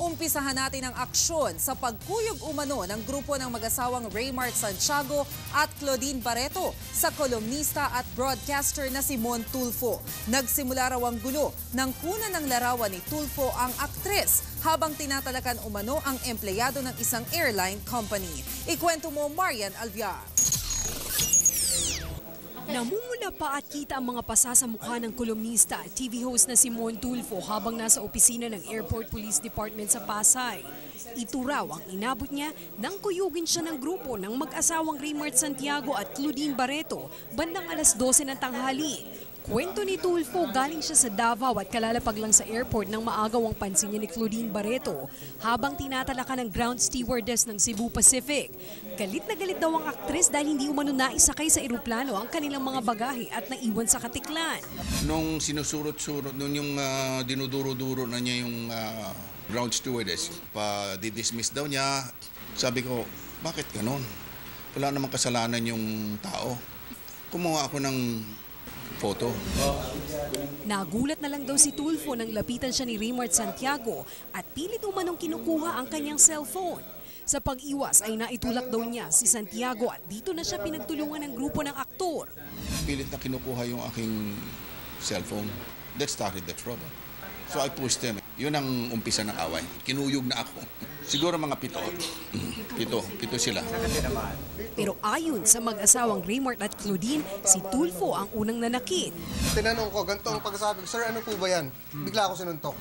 Umpisahan natin ang aksyon sa pagkuyog umano ng grupo ng mag-asawang Raymart Santiago at Claudine Barreto sa kolumnista at broadcaster na si Mon Tulfo. Nagsimula raw ang gulo nang kunan ng larawan ni Tulfo ang aktres habang tinatalakan umano ang empleyado ng isang airline company. Ikwento mo, Marian Alviar. Namumula pa at kita ang mga pasa sa mukha ng kolumnista at TV host na si Mon Tulfo habang nasa opisina ng Airport Police Department sa Pasay. Ito raw ang inabot niya nang kuyugin siya ng grupo ng mag-asawang Raymart Santiago at Claudine Barreto bandang alas 12 ng tanghali. Kwento ni Tulfo, galing siya sa Davao at kalalapag lang sa airport nang maagaw ang pansin niya ni Claudine Barreto habang tinatalakan ng ground stewardess ng Cebu Pacific. Galit na galit daw ang aktres dahil hindi umano naisakay sa eroplano ang kanilang mga bagahe at naiwan sa Katiklan. Nung sinusurot-surot, nung yung dinuduro-duro na niya yung ground stewardess, pa-dismiss daw niya, sabi ko, bakit ganun? Wala namang kasalanan yung tao. Kumuha ako ng photo. Nagulat na lang daw si Tulfo nang lapitan siya ni Raymart Santiago at pilit umanong kinukuha ang kanyang cellphone. Sa pag-iwas ay naitulak daw niya si Santiago at dito na siya pinagtulungan ng grupo ng aktor. Pilit na kinukuha yung aking cellphone. That started the trouble. So I pushed them. Yun ang umpisa ng away. Kinuyog na ako. Siguro mga pito sila. Pero ayon sa mag-asawang Raymart at Claudine, si Tulfo ang unang nanakit. Tinanong ko, ganito ang pagsasabi, sir, ano po ba yan? Bigla ako sinuntok.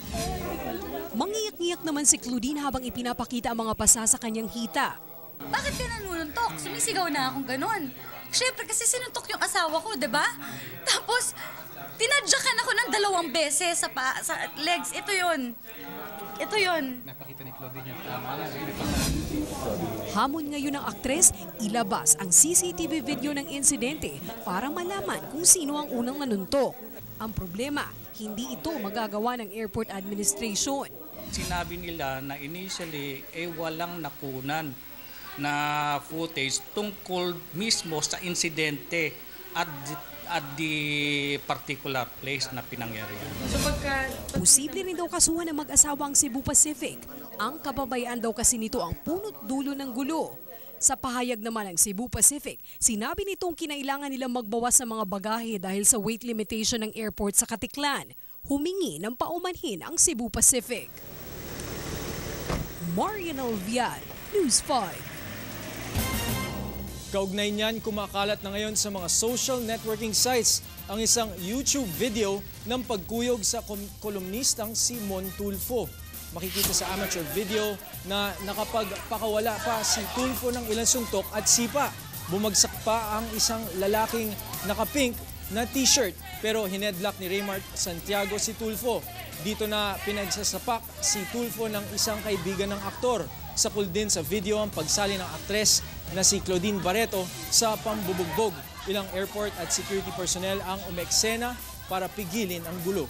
Mangiyak-ngiyak naman si Claudine habang ipinapakita ang mga pasa sa kanyang hita. Bakit ka nanununtok? Sumisigaw na akong ganun. Siyempre kasi sinuntok yung asawa ko, diba? Tapos, tinadyakan ako ng 2 beses sa legs. Ito yun. Napakita ni Claudine yung tama lang. Hamon ngayon ng aktres, ilabas ang CCTV video ng insidente para malaman kung sino ang unang nanuntok. Ang problema, hindi ito magagawa ng airport administration. Sinabi nila na initially walang nakunan na footage tungkol mismo sa insidente at the particular place na pinangyarihan. Posible rin daw kasuhan ng mag-asawa ang Cebu Pacific. Ang kababayan daw kasi nito ang punot dulo ng gulo. Sa pahayag naman ng Cebu Pacific, sinabi nitong kinailangan nilang magbawas ng mga bagahe dahil sa weight limitation ng airport sa Katiklan. Humingi ng paumanhin ang Cebu Pacific. Marian Alviar, News 5. Kaugnay niyan, kumakalat na ngayon sa mga social networking sites ang isang YouTube video ng pagkuyog sa kolumnistang si Mon Tulfo. Makikita sa amateur video na nakapagpakawala pa si Tulfo ng ilang suntok at sipa. Bumagsak pa ang isang lalaking naka-pink na t-shirt pero hinedlock ni Raymart Santiago si Tulfo. Dito na pinagsasapak si Tulfo ng isang kaibigan ng aktor. Sakol din sa video ang pagsali ng aktres na si Claudine Barreto sa pambubugbog. Ilang airport at security personnel ang umeksena para pigilin ang gulo.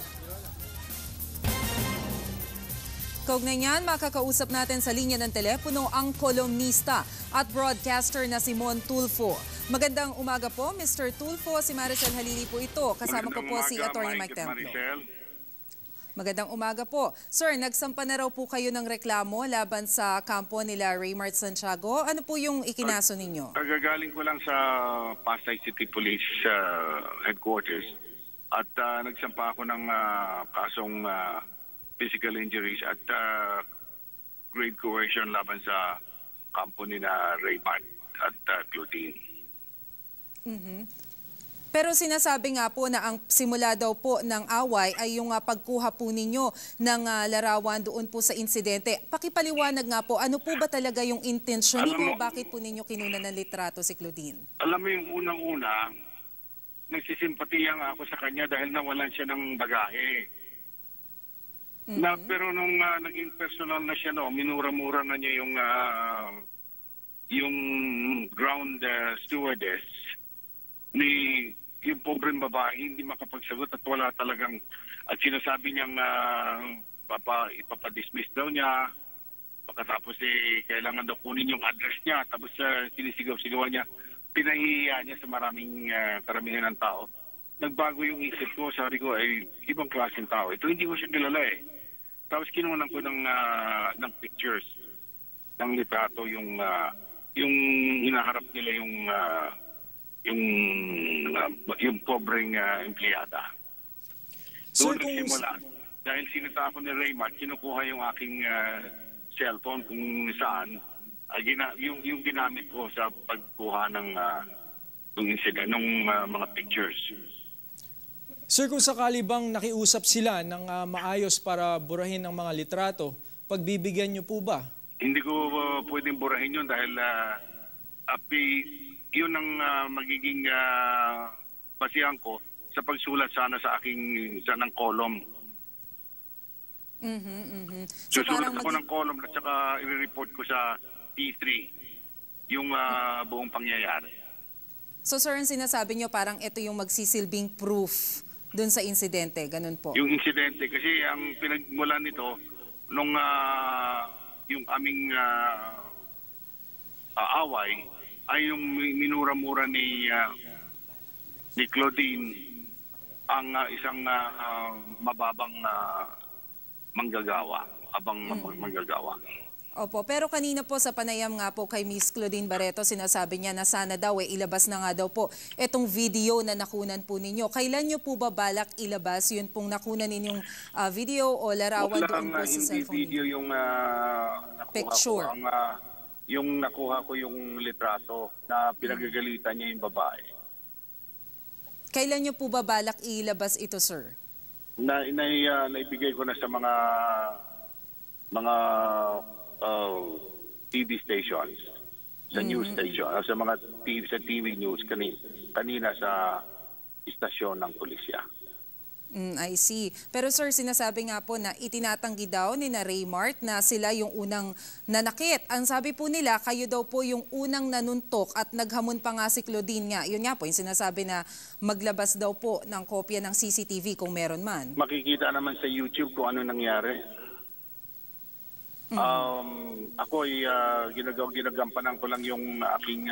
Kaugnay niyan, makakausap natin sa linya ng telepono ang kolumnista at broadcaster na si Mon Tulfo. Magandang umaga po, Mr. Tulfo. Si Maricel Halili po ito. Kasama ko po si Atty. Mike Templo. Magandang umaga po. Sir, nagsampa na raw po kayo ng reklamo laban sa kampo nila Raymart Santiago. Ano po yung ikinaso ninyo? Gagaling ko lang sa Pasay City Police Headquarters at nagsampa ako ng kasong physical injuries at grave coercion laban sa kampo nila Raymart at Claudine. Pero sinasabi nga po na ang simula daw po ng away ay yung pagkuha po ninyo ng larawan doon po sa insidente. Pakipaliwanag nga po, ano po ba talaga yung intensyon ninyo? Bakit po ninyo kinuna ng litrato si Claudine? Alam mo yung unang-una, nagsisimpatiya nga ako sa kanya dahil nawalan siya ng bagahe. Pero nung naging personal na siya, minura-mura na niya yung ground stewardess ni yung pobreng babae hindi makapagsagot at wala talagang at sinasabi niyang ipapadismiss daw niya pagkatapos kailangan daw kunin yung address niya tapos sinisigaw-sigawan niya pinahihiya niya sa karamihan ng tao. Nagbago yung isip ko, sabi ko ay ibang klaseng tao ito, hindi ko siya kilala Tapos kinunan ko ng pictures, ng litrato, yung hinaharap nila yung pobreng empleyada. Sir, Doon nagsimula. Dahil sinita ako ni Raymart, kinukuha yung aking cellphone kung saan yung ginamit ko sa pagkuha ng incident, ng mga pictures. Sir, kung sakali bang nakiusap sila ng maayos para burahin ang mga litrato, pagbibigyan niyo po ba? Hindi ko pwedeng burahin yun dahil yun ang magiging basihan ko sa pagsulat sana sa aking ng column. So Susulat parang ako ng column at saka i-report ko sa T3 yung buong pangyayari. So sir, ang sinasabi nyo parang ito yung magsisilbing proof dun sa insidente, ganun po? Yung insidente, kasi ang pinagmulan nito nung yung aming away ay yung minura-mura ni Claudine ang isang mababang manggagawa, manggagawa. Opo, pero kanina po sa panayam nga po kay Miss Claudine Barreto, sinasabi niya na sana daw ilabas na nga daw po itong video na nakunan po ninyo. Kailan niyo po ba balak ilabas yun pong nakunan ninyong video o larawan doon po sa cellphone video ninyo? yung nakuha Picture. ko. Yung nakuha ko yung litrato na pinagagalitan niya yung babae. Kailan niyo po ba balak ilabas ito, sir? Naibigay ko na sa mga TV stations, sa news station, sa mga TV news kanina sa istasyon ng pulisya. I see. Pero sir, sinasabi nga po na itinatanggi daw ni na Raymart na sila yung unang nanakit. Ang sabi po nila, kayo daw po yung unang nanuntok at naghamon pa nga si Claudine nga. Yun nga po, yung sinasabi na maglabas daw po ng kopya ng CCTV kung meron man. Makikita naman sa YouTube kung ano nangyari. Ako ay ginagampanan ko lang yung aking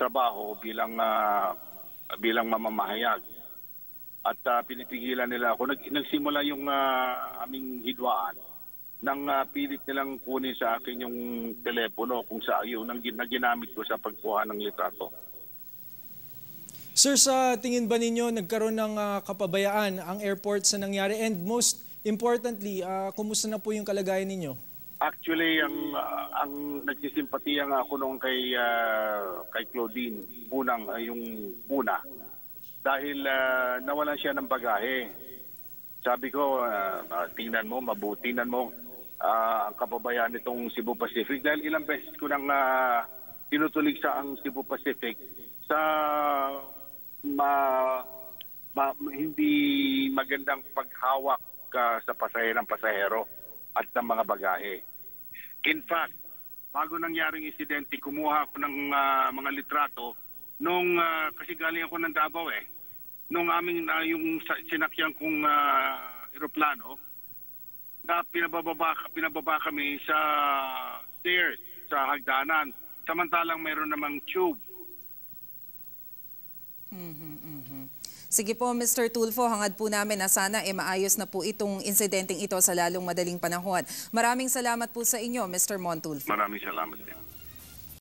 trabaho bilang mamamahayag. At pinipigilan nila ako. Nagsimula yung aming hidwaan nang pilit nilang kunin sa akin yung telepono kung sa yung na ginamit ko sa pagkuha ng litrato. Sir, sa tingin ba ninyo nagkaroon ng kapabayaan ang airport sa nangyari? And most importantly, kumusta na po yung kalagayan ninyo? Actually, ang nagsisimpatiya nga ako noong kay Claudine, yung una. Dahil nawalan siya ng bagahe. Sabi ko, tingnan mo, tingnan mo ang kapabayaan nitong Cebu Pacific. Dahil ilang beses ko nang tinutulig sa ang Cebu Pacific sa hindi magandang paghawak sa pasahero at ng mga bagahe. In fact, bago nangyaring insidente, kumuha ako ng mga litrato nung kasi galing ako ng Davao nung aming yung sinakyan kong eroplano na pinababa kami sa stairs, sa hagdanan, samantalang mayroon namang tube. Sige po, Mr. Tulfo, hangad po namin na sana maayos na po itong insidenteng ito sa lalong madaling panahon. Maraming salamat po sa inyo, Mr. Mon Tulfo. Maraming salamat din.